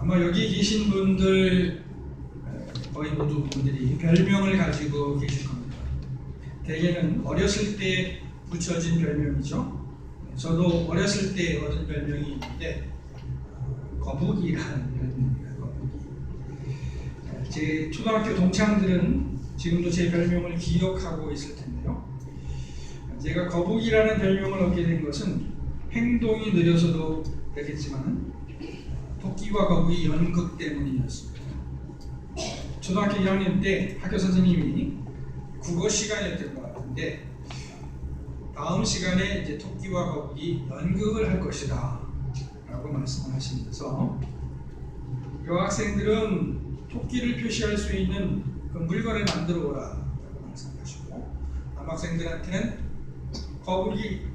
아마 여기 계신 분들 거의 모두 분들이 별명을 가지고 계실 겁니다. 대개는 어렸을 때 붙여진 별명이죠. 저도 어렸을 때 얻은 별명이 있는데 거북이라는 별명입니다. 거북이. 제 초등학교 동창들은 지금도 제 별명을 기억하고 있을 텐데요. 제가 거북이라는 별명을 얻게 된 것은 행동이 느려서도 그랬겠지만 토끼와 거북이 연극 때문이었습니다. 초등학교 1학년 때 학교 선생님이 국어 시간이었던 것 같은데 다음 시간에 이제 토끼와 거북이 연극을 할 것이다 라고 말씀하시면서 여학생들은 토끼를 표시할 수 있는 그 물건을 만들어 오라 라고 말씀하시고 남학생들한테는 거북이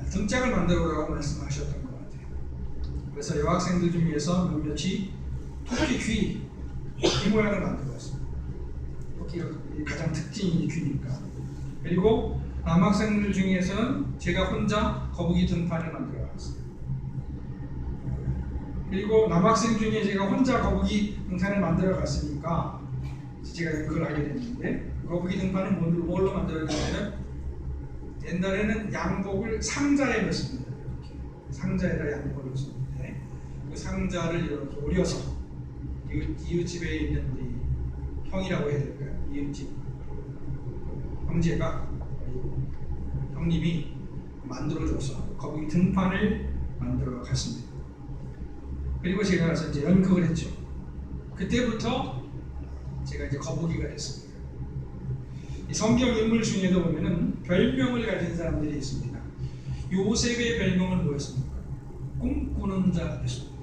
등짝을 만들어 오라고 말씀하셨던 것 같아요. 그래서 여학생들 중에서 몇몇이 토끼 귀 이 모양을 만들어 왔습니다. 토끼가 가장 특징이 귀니까. 그리고 남학생들 중에서는 제가 혼자 거북이 등판을 만들어 왔습니다. 그리고 남학생 중에 제가 혼자 거북이 등판을 만들어 갔으니까 제가 그걸 하게 됐는데 거북이 등판은 뭘로 만들었냐면 옛날에는 양복을 상자에 넣습니다. 상자에다 양복을 넣었는데 그 상자를 이렇게 오려서 이웃집에 있는 우리 형이라고 해야 될까요? 이웃집 형제가 형님이 만들어줘서 거북이 등판을 만들어 갔습니다. 그리고 제가 가서 이제 연극을 했죠. 그때부터 제가 이제 거북이가 됐습니다. 이 성경 인물 중에도 보면은 별명을 가진 사람들이 있습니다. 요셉의 별명은 뭐였습니까? 꿈꾸는 자였습니다.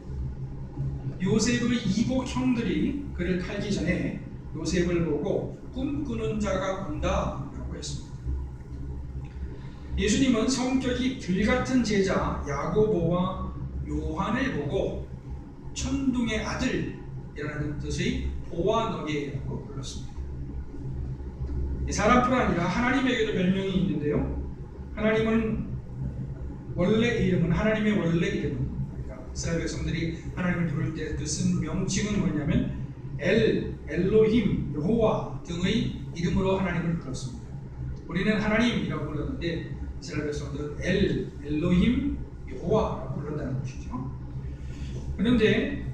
요셉의 이복 형들이 그를 팔기 전에 요셉을 보고 꿈꾸는 자가 온다 라고 했습니다. 예수님은 성격이 불같은 제자 야고보와 요한을 보고 천둥의 아들이라는 뜻의 보아너게라고 불렀습니다. 사람뿐 아니라 하나님에게도 별명이 있는데요. 하나님의 원래 이름은 이스라엘 백성들이 하나님을 부를 때 그 쓴 명칭은 뭐냐면 엘로힘, 여호와 등의 이름으로 하나님을 불렀습니다. 우리는 하나님이라고 불렀는데 이스라엘 백성들은 엘로힘, 여호와라고 부른다는 것이죠. 그런데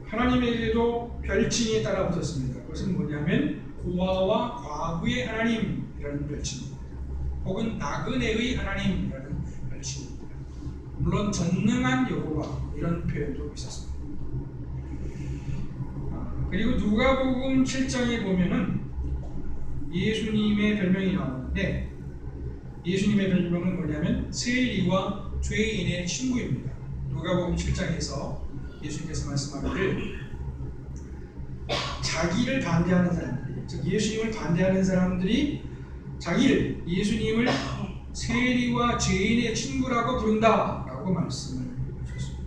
하나님에게도 별칭이 따라붙었습니다. 그것은 뭐냐면 고아와 과부의 하나님이라는 별칭입니다. 혹은 나그네의 하나님이라는 별칭입니다. 물론 전능한 여호와 이런 표현도 있었습니다. 그리고 누가복음 7장에 보면은 예수님의 별명이 나오는데 예수님의 별명은 뭐냐면 세리와 죄인의 친구입니다. 누가복음 7장에서 예수님께서 말씀하기를 자기를 반대하는 사람들이, 즉 예수님을 반대하는 사람들이 자기를 예수님을 세리와 죄인의 친구라고 부른다라고 말씀을 하셨습니다.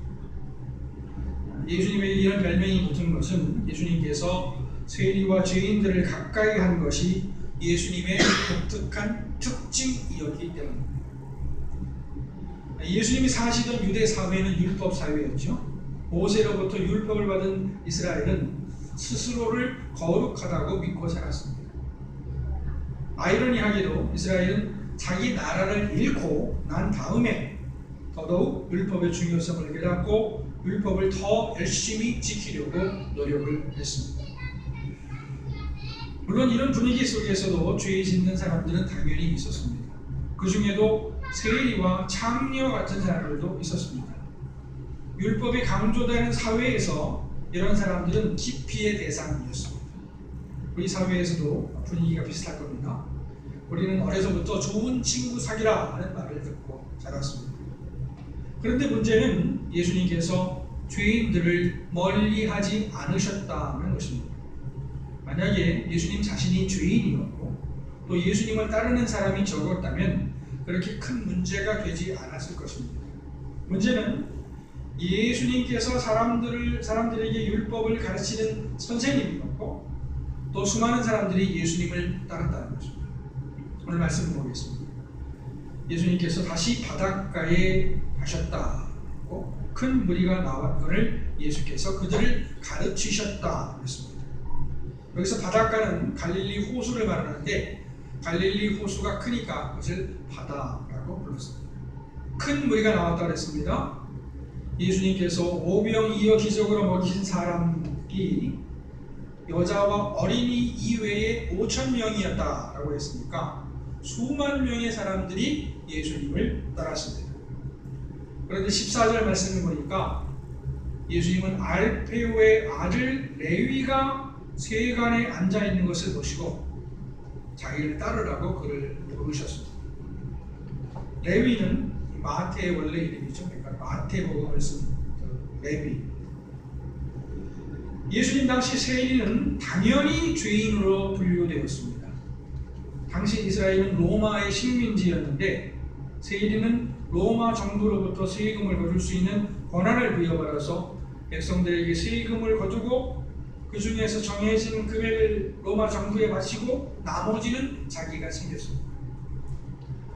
예수님에게 이런 별명이 붙은 것은 예수님께서 세리와 죄인들을 가까이 한 것이 예수님의 독특한 특징이었기 때문입니다. 예수님이 사시던 유대 사회는 율법 사회였죠. 모세로부터 율법을 받은 이스라엘은 스스로를 거룩하다고 믿고 살았습니다. 아이러니하게도 이스라엘은 자기 나라를 잃고 난 다음에 더더욱 율법의 중요성을 깨닫고 율법을 더 열심히 지키려고 노력을 했습니다. 물론 이런 분위기 속에서도 죄 짓는 사람들은 당연히 있었습니다. 그 중에도 세리와 창녀 같은 사람들도 있었습니다. 율법이 강조되는 사회에서 이런 사람들은 기피의 대상이었습니다. 우리 사회에서도 분위기가 비슷할 겁니다. 우리는 어려서부터 좋은 친구 사귀라 하는 말을 듣고 자랐습니다. 그런데 문제는 예수님께서 죄인들을 멀리하지 않으셨다는 것입니다. 만약에 예수님 자신이 죄인이었고 또 예수님을 따르는 사람이 적었다면 그렇게 큰 문제가 되지 않았을 것입니다. 문제는 예수님께서 사람들에게 율법을 가르치는 선생님이었고 또 수많은 사람들이 예수님을 따랐다는 것입니다. 오늘 말씀을 보겠습니다. 예수님께서 다시 바닷가에 가셨다고 큰 무리가 나왔거늘 예수께서 그들을 가르치셨다 했습니다. 여기서 바닷가는 갈릴리 호수를 말하는데 갈릴리 호수가 크니까 그것을 바다라고 불렀습니다. 큰 무리가 나왔다 그랬습니다. 예수님께서 오병이어 기적으로 먹이신 사람이 여자와 어린이 이외에 5,000명이었다라고 했으니까 수만 명의 사람들이 예수님을 따랐습니다. 그런데 14절 말씀을 보니까 예수님은 알페오의 아들 레위가 세간에 앉아있는 것을 보시고 자기를 따르라고 그를 부르셨습니다. 레위는 마태의 원래 이름이죠. 그러니까 마태복음을 쓴 레위. 예수님 당시 세리는 당연히 죄인으로 분류되었습니다. 당시 이스라엘은 로마의 식민지였는데 세리는 로마 정부로부터 세금을 거둘 수 있는 권한을 부여받아서 백성들에게 세금을 거두고 그 중에서 정해진 금액을 로마 정부에 바치고 나머지는 자기가 챙겼습니다.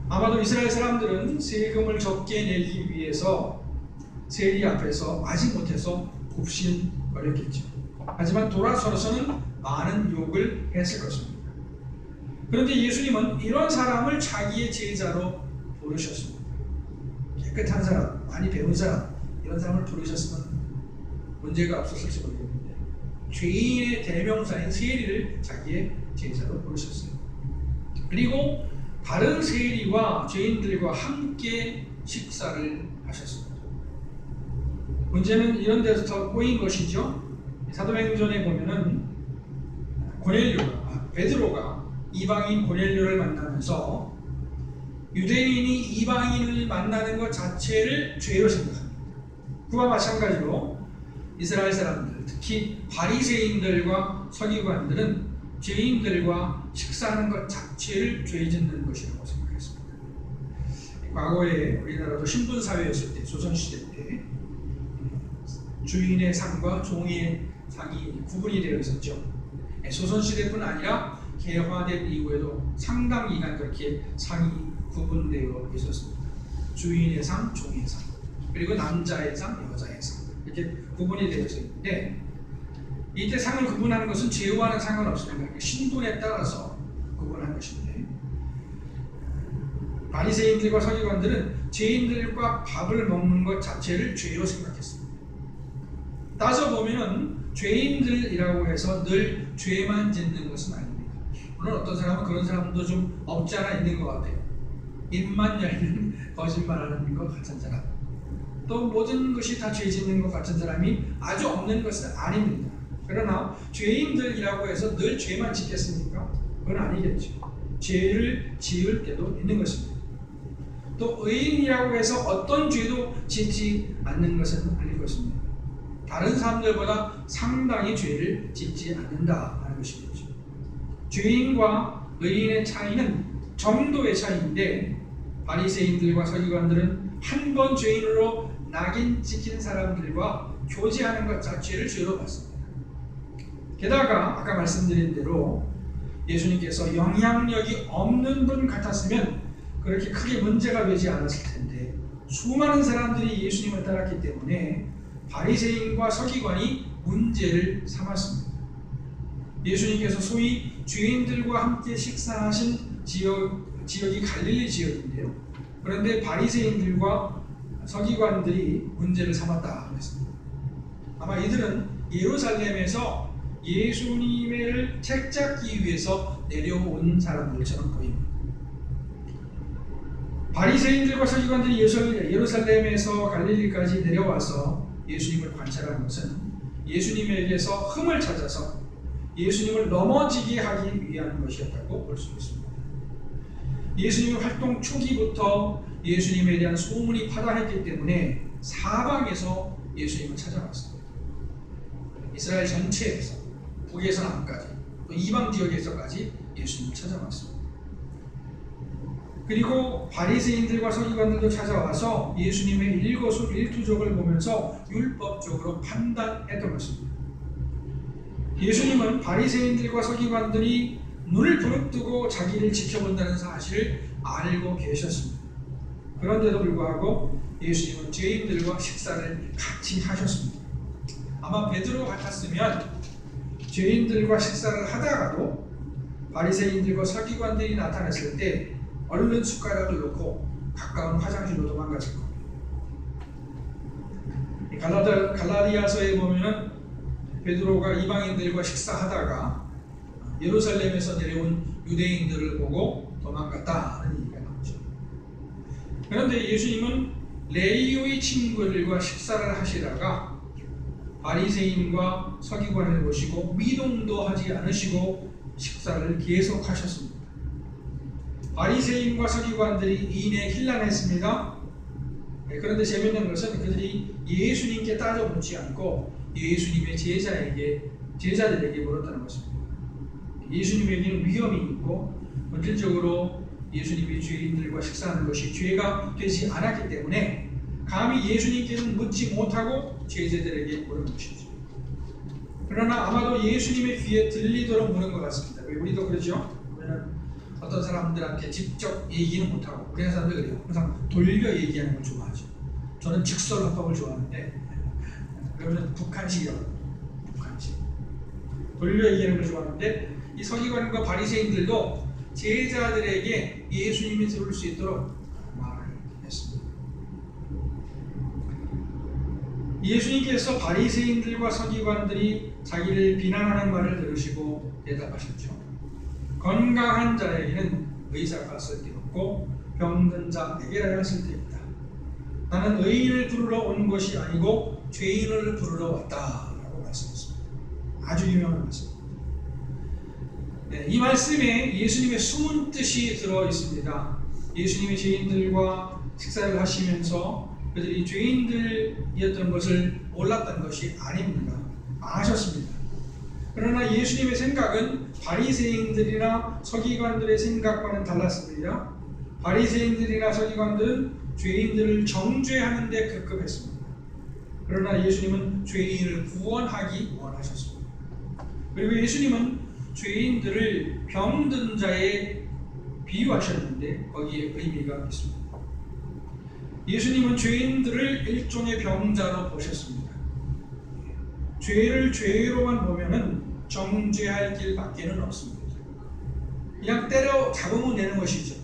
아마도 이스라엘 사람들은 세금을 적게 내기 위해서 세리 앞에서 마지 못해서 굽신거렸겠죠. 하지만 돌아서서는 많은 욕을 했을 것입니다. 그런데 예수님은 이런 사람을 자기의 제자로 부르셨습니다. 깨끗한 사람, 많이 배운 사람, 이런 사람을 부르셨으면 문제가 없었을지 모르겠는데 죄인의 대명사인 세리를 자기의 제자로 부르셨어요. 그리고 다른 세리와 죄인들과 함께 식사를 하셨습니다. 문제는 이런 데서 꼬인 것이죠. 사도행전에 보면은 베드로가 이방인 고넬료를 만나면서 유대인이 이방인을 만나는 것 자체를 죄로 생각합니다. 그와 마찬가지로 이스라엘 사람들, 특히 바리새인들과 서기관들은 죄인들과 식사하는 것 자체를 죄 짓는 것이라고 생각했습니다. 과거에 우리나라도 신분사회였을 때, 조선시대 때 주인의 상과 종의 상이 구분이 되어 있었죠. 조선시대뿐 아니라 개화된 이후에도 상당 기간 그렇게 상이 구분되어 있었습니다. 주인의 상, 종의 상, 그리고 남자의 상, 여자의 상 이렇게 구분이 되어 있는데 이때 상을 구분하는 것은 죄와는 상관없습니다. 신분에 따라서 구분한 것인데 바리새인들과 서기관들은 죄인들과 밥을 먹는 것 자체를 죄로 생각했습니다. 따져보면 죄인들이라고 해서 늘 죄만 짓는 것은 아닙니다. 물론 어떤 사람은 그런 사람도 좀 없지 않아 있는 것 같아요. 입만 열면 거짓말하는 것 같은 사람, 또 모든 것이 다 죄 짓는 것 같은 사람이 아주 없는 것은 아닙니다. 그러나 죄인들이라고 해서 늘 죄만 짓겠습니까? 그건 아니겠죠. 죄를 지을 때도 있는 것입니다. 또 의인이라고 해서 어떤 죄도 짓지 않는 것은 아닐 것입니다. 다른 사람들보다 상당히 죄를 짓지 않는다 하는 것이겠죠. 죄인과 의인의 차이는 정도의 차이인데 바리새인들과 서기관들은 한 번 죄인으로 낙인 찍힌 사람들과 교제하는 것 자체를 죄로 봤습니다. 게다가 아까 말씀드린 대로 예수님께서 영향력이 없는 분 같았으면 그렇게 크게 문제가 되지 않았을 텐데 수많은 사람들이 예수님을 따랐기 때문에 바리새인과 서기관이 문제를 삼았습니다. 예수님께서 소위 죄인들과 함께 식사하신 지역이 갈릴리 지역인데요. 그런데 바리새인들과 서기관들이 문제를 삼았다 했습니다. 아마 이들은 예루살렘에서 예수님을 책잡기 위해서 내려온 사람들처럼 보입니다. 바리새인들과 서기관들이 예루살렘에서 갈릴리까지 내려와서 예수님을 관찰한 것은 예수님에게서 흠을 찾아서 예수님을 넘어지게 하기 위한 것이었다고 볼 수 있습니다. 예수님의 활동 초기부터 예수님에 대한 소문이 파다했기 때문에 사방에서 예수님을 찾아왔습니다. 이스라엘 전체에서 북에서 남까지 또 이방 지역에서까지 예수님을 찾아왔습니다. 그리고 바리새인들과 서기관들도 찾아와서 예수님의 일거수일투족을 보면서 율법적으로 판단했던 것입니다. 예수님은 바리새인들과 서기관들이 눈을 부릅뜨고 자기를 지켜본다는 사실을 알고 계셨습니다. 그런데도 불구하고 예수님은 죄인들과 식사를 같이 하셨습니다. 아마 베드로 같았으면 죄인들과 식사를 하다가도 바리새인들과 서기관들이 나타났을 때 얼른 숟가락을 놓고 가까운 화장실로 도망갔을 겁니다. 갈라디아서에 보면은 베드로가 이방인들과 식사하다가 예루살렘에서 내려온 유대인들을 보고 도망갔다는 얘기가 나오죠. 그런데 예수님은 레위의 친구들과 식사를 하시다가 바리새인과 서기관을 모시고 미동도 하지 않으시고 식사를 계속하셨습니다. 바리새인과 서기관들이 이내 혼란했습니다. 그런데 재미있는 것은 그들이 예수님께 따져묻지 않고 예수님의 제자들에게 물었다는 것입니다. 예수님에게는 위험이 있고 본질적으로 예수님이 죄인들과 식사하는 것이 죄가 되지 않았기 때문에 감히 예수님께는 묻지 못하고 제자들에게 물은 것이죠. 그러나 아마도 예수님의 귀에 들리도록 물은 것 같습니다. 왜 우리도 그러죠? 어떤 사람들한테 직접 얘기는 못하고 우리 사람들 그래요. 항상 돌려 얘기하는 걸 좋아하죠. 저는 직설협박을 좋아하는데 그러면 북한식이라고 합니다. 북한식. 돌려 얘기하는 걸 좋아하는데 이 서기관과 바리새인들도 제자들에게 예수님이 들을 수 있도록 말을 했습니다. 예수님께서 바리새인들과 서기관들이 자기를 비난하는 말을 들으시고 대답하셨죠. 건강한 자에게는 의사가 쓸데없고 병든 자에게라야 쓸데있다. 나는 의인을 부르러 온 것이 아니고 죄인을 부르러 왔다라고 말씀했습니다. 아주 유명한 말씀입니다. 네, 이 말씀에 예수님의 숨은 뜻이 들어 있습니다. 예수님이 죄인들과 식사를 하시면서 그들이 죄인들이었던 것을 몰랐던 것이 아닙니다. 아셨습니다. 그러나 예수님의 생각은 바리새인들이나 서기관들의 생각과는 달랐습니다. 바리새인들이나 서기관들은 죄인들을 정죄하는 데 급급했습니다. 그러나 예수님은 죄인을 구원하기 원하셨습니다. 그리고 예수님은 죄인들을 병든 자에 비유하셨는데 거기에 의미가 있습니다. 예수님은 죄인들을 일종의 병자로 보셨습니다. 죄를 죄로만 보면은 정죄할 길밖에는 없습니다. 그냥 때려 잡으면 되는 것이죠.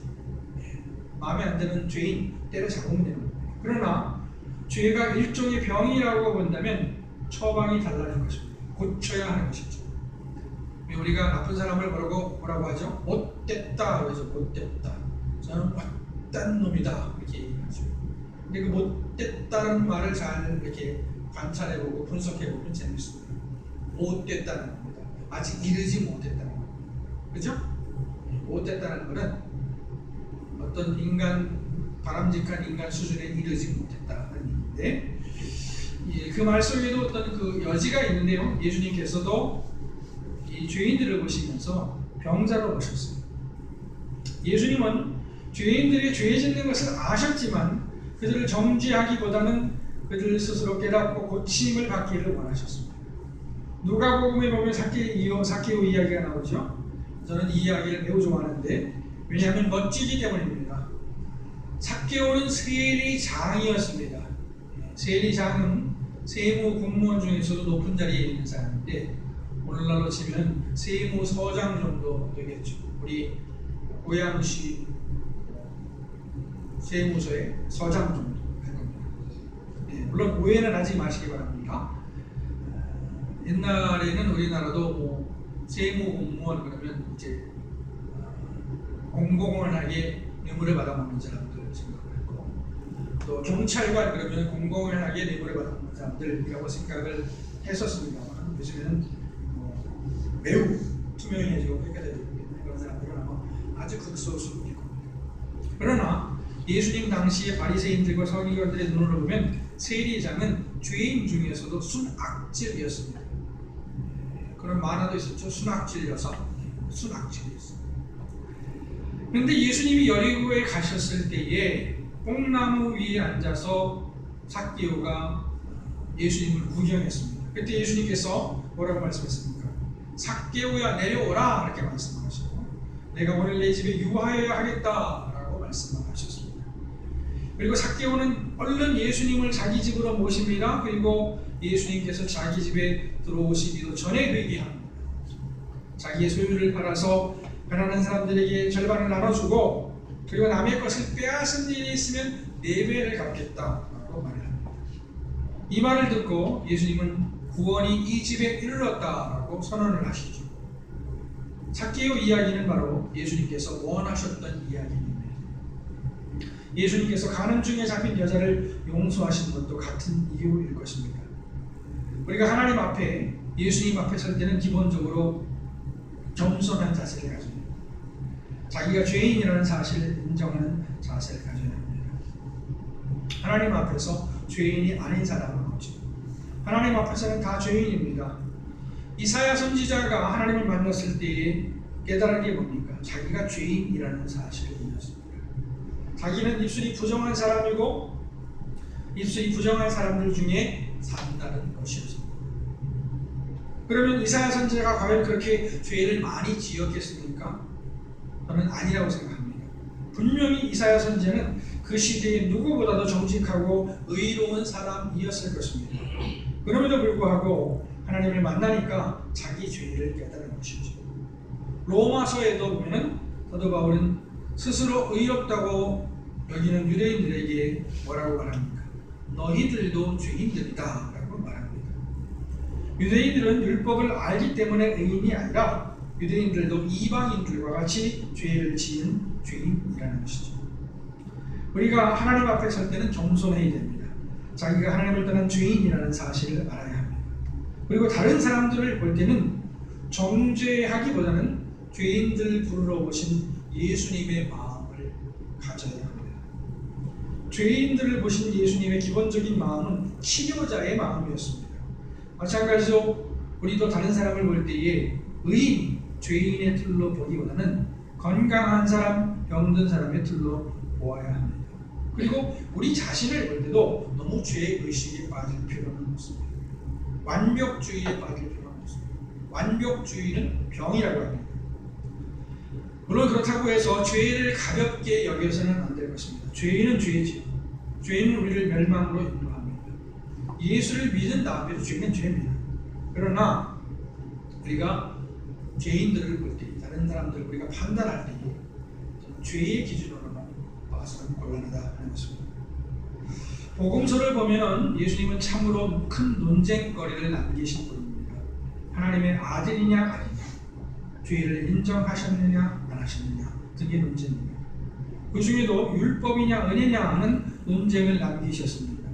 마음에 안 드는 죄인 때려 잡으면 되는 겁니다. 그러나 죄가 일종의 병이라고 본다면 처방이 달라진 것입니다. 고쳐야 하는 것이죠. 우리가 나쁜 사람을 뭐라고 하죠? 못됐다 그러죠. 못됐다. 저는 못된 놈이다 이렇게 얘기하죠. 근데 그 못됐다는 말을 잘 이렇게 관찰해보고 분석해보면 재밌습니다. 못됐다는 겁니다. 아직 이르지 못했다는 겁니다. 그죠? 못됐다는 것은 어떤 바람직한 인간 수준에 이르지 못했다는 얘기인데, 그 말 속에도 어떤 그 여지가 있는데요. 예수님께서도 이 죄인들을 보시면서 병자로 보셨어요. 예수님은 죄인들이 죄 짓는 것을 아셨지만 그들을 정죄하기보다는 그들 스스로 깨닫고 고침을 받기를 원하셨습니다. 누가복음에 보면 삭개오 이야기가 나오죠. 저는 이 이야기를 매우 좋아하는데 왜냐하면 멋지기 때문입니다. 삭개오는 세리장이었습니다. 세리장은 세무 공무원 중에서도 높은 자리에 있는 사람인데 오늘날로 치면 세무서장 정도 되겠죠. 우리 고양시 세무서의 서장 정도 할 겁니다. 물론 오해는 하지 마시기 바랍니다. 옛날에는 우리나라도 뭐 세무 공무원 그러면 이제 공공연하게 뇌물을 받아먹는 사람들 생각을 했고, 또 경찰관 그러면 공공연하게 뇌물을 받아먹는 사람들이라고 생각을 했었습니다만 요즘에는 매우 투명해지고 그렇게 되기 때문에 그런 사람들은 아마 아주 극소수일 겁니다. 그러나 예수님 당시에 바리새인들과 서기관들의 눈으로 보면 세리장은 죄인 중에서도 순악질이었습니다. 그런 만화도 있었죠. 순악질이었어. 순악질이었어요. 그런데 예수님이 여리고에 가셨을 때에 뽕나무 위에 앉아서 삭개오가 예수님을 구경했습니다. 그때 예수님께서 뭐라고 말씀했습니까? 삭개오야 내려오라 이렇게 말씀하시고 내가 오늘 내 집에 유하여야 하겠다라고 말씀을 하셨습니다. 그리고 삭개오는 얼른 예수님을 자기 집으로 모십니다. 그리고 예수님께서 자기 집에 들어오시기도 전에 회개합니다. 자기의 소유를 팔아서 가난한 사람들에게 절반을 나눠주고 그리고 남의 것을 빼앗은 일이 있으면 4배를 갚겠다라고 말을 합니다. 이 말을 듣고 예수님은 구원이 이 집에 이르렀다라고 선언을 하시죠. 삭개오 이야기는 바로 예수님께서 원하셨던 이야기입니다. 예수님께서 가늠 중에 잡힌 여자를 용서하신 것도 같은 이유일 것입니다. 우리가 하나님 앞에 예수님 앞에 설 때는 기본적으로 겸손한 자세를 가져야 합니다. 자기가 죄인이라는 사실을 인정하는 자세를 가져야 합니다. 하나님 앞에서 죄인이 아닌 사람은 없죠. 하나님 앞에서는 다 죄인입니다. 이사야 선지자가 하나님을 만났을 때에 깨달은 게 뭡니까? 자기가 죄인이라는 사실을 믿었습니다. 자기는 입술이 부정한 사람이고 입술이 부정한 사람들 중에 산다는 것이었습니다. 그러면 이사야 선지자가 과연 그렇게 죄를 많이 지었겠습니까? 저는 아니라고 생각합니다. 분명히 이사야 선지자는 그 시대에 누구보다도 정직하고 의로운 사람이었을 것입니다. 그럼에도 불구하고 하나님을 만나니까 자기 죄를 깨달은 것이죠. 로마서에도 보면은 사도 바울은 스스로 의롭다고 여기는 유대인들에게 뭐라고 말합니까? 너희들도 죄인들이다 라고 말합니다. 유대인들은 율법을 알기 때문에 의인이 아니라 유대인들도 이방인들과 같이 죄를 지은 죄인이라는 것이죠. 우리가 하나님 앞에 설 때는 겸손해야 됩니다. 자기가 하나님을 떠난 죄인이라는 사실을 알아야 합니다. 그리고 다른 사람들을 볼 때는 정죄하기보다는 죄인들을 부르러 오신 예수님의 마음을 가져야 합니다. 죄인들을 보신 예수님의 기본적인 마음은 치료자의 마음이었습니다. 마찬가지로 우리도 다른 사람을 볼 때에 의인, 죄인의 틀로 보기보다는 건강한 사람, 병든 사람의 틀로 보아야 합니다. 그리고 우리 자신을 볼 때도 너무 죄의식에 빠질 필요는 없습니다. 완벽주의에 빠질 필요는 없습니다. 완벽주의는 병이라고 합니다. 물론 그렇다고 해서 죄를 가볍게 여겨서는 안 될 것입니다. 죄는 죄죠. 죄는 우리를 멸망으로 인도합니다. 예수를 믿은 다음에도 죄는 죄입니다. 그러나 우리가 죄인들을 볼 때, 다른 사람들을 우리가 판단할 때 죄의 기준으로만 봐서는 곤란하다 하는 것입니다. 복음서를 보면 예수님은 참으로 큰 논쟁거리를 남기신 분입니다. 하나님의 아들이냐 아니냐, 죄를 인정하셨느냐 안 하셨느냐 등의 논쟁입니다. 그 중에도 율법이냐 은혜냐 하는 논쟁을 남기셨습니다.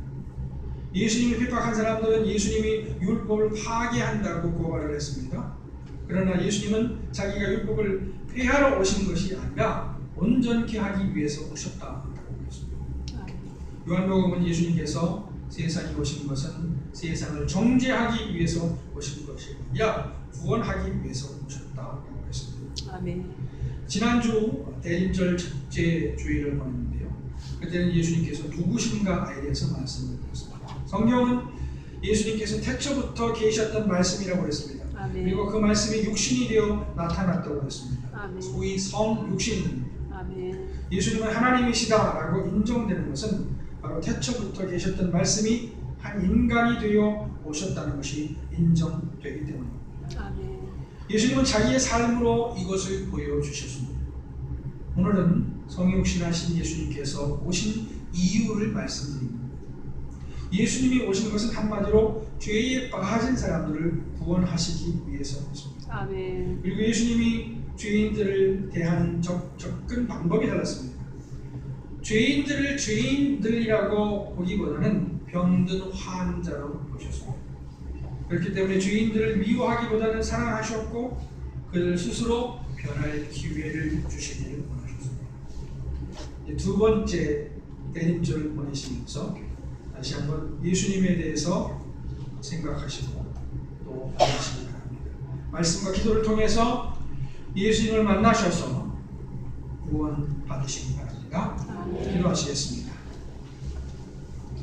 예수님을 핍박한 사람들은 예수님이 율법을 파괴한다고 고발을 했습니다. 그러나 예수님은 자기가 율법을 폐하러 오신 것이 아니라 온전케 하기 위해서 오셨다고 했습니다. 요한복음은 예수님께서 세상에 오신 것은 세상을 정죄하기 위해서 오신 것이 아니라 구원하기 위해서 오셨다고 했습니다. 아멘. 지난주 대림절 첫째 주일을 보냈는데요. 그때는 예수님께서 누구신가에 대해서 말씀을 드렸습니다. 성경은 예수님께서 태초부터 계셨던 말씀이라고 했습니다. 아멘. 그리고 그 말씀이 육신이 되어 나타났다고 했습니다. 아멘. 소위 성육신입니다. 아멘. 예수님은 하나님이시다라고 인정되는 것은 바로 태초부터 계셨던 말씀이 한 인간이 되어 오셨다는 것이 인정되기 때문입니다. 아멘. 예수님은 자기의 삶으로 이것을 보여주셨습니다. 오늘은 성육신하신 예수님께서 오신 이유를 말씀드립니다. 예수님이 오신 것은 한마디로 죄에 빠진 사람들을 구원하시기 위해서였습니다. 아멘. 그리고 예수님이 죄인들을 대하는 접근 방법이 달랐습니다. 죄인들을 죄인들이라고 보기보다는 병든 환자로 보셨습니다. 그렇기 때문에 죄인들을 미워하기보다는 사랑하셨고 그들 스스로 변할 기회를 주시기를 원하셨습니다. 두 번째 대림절을 보내시면서 다시 한번 예수님에 대해서 생각하시고 또 알아시기 바랍니다. 말씀과 기도를 통해서 예수님을 만나셔서 구원 받으시기 바랍니다. 기도하시겠습니다.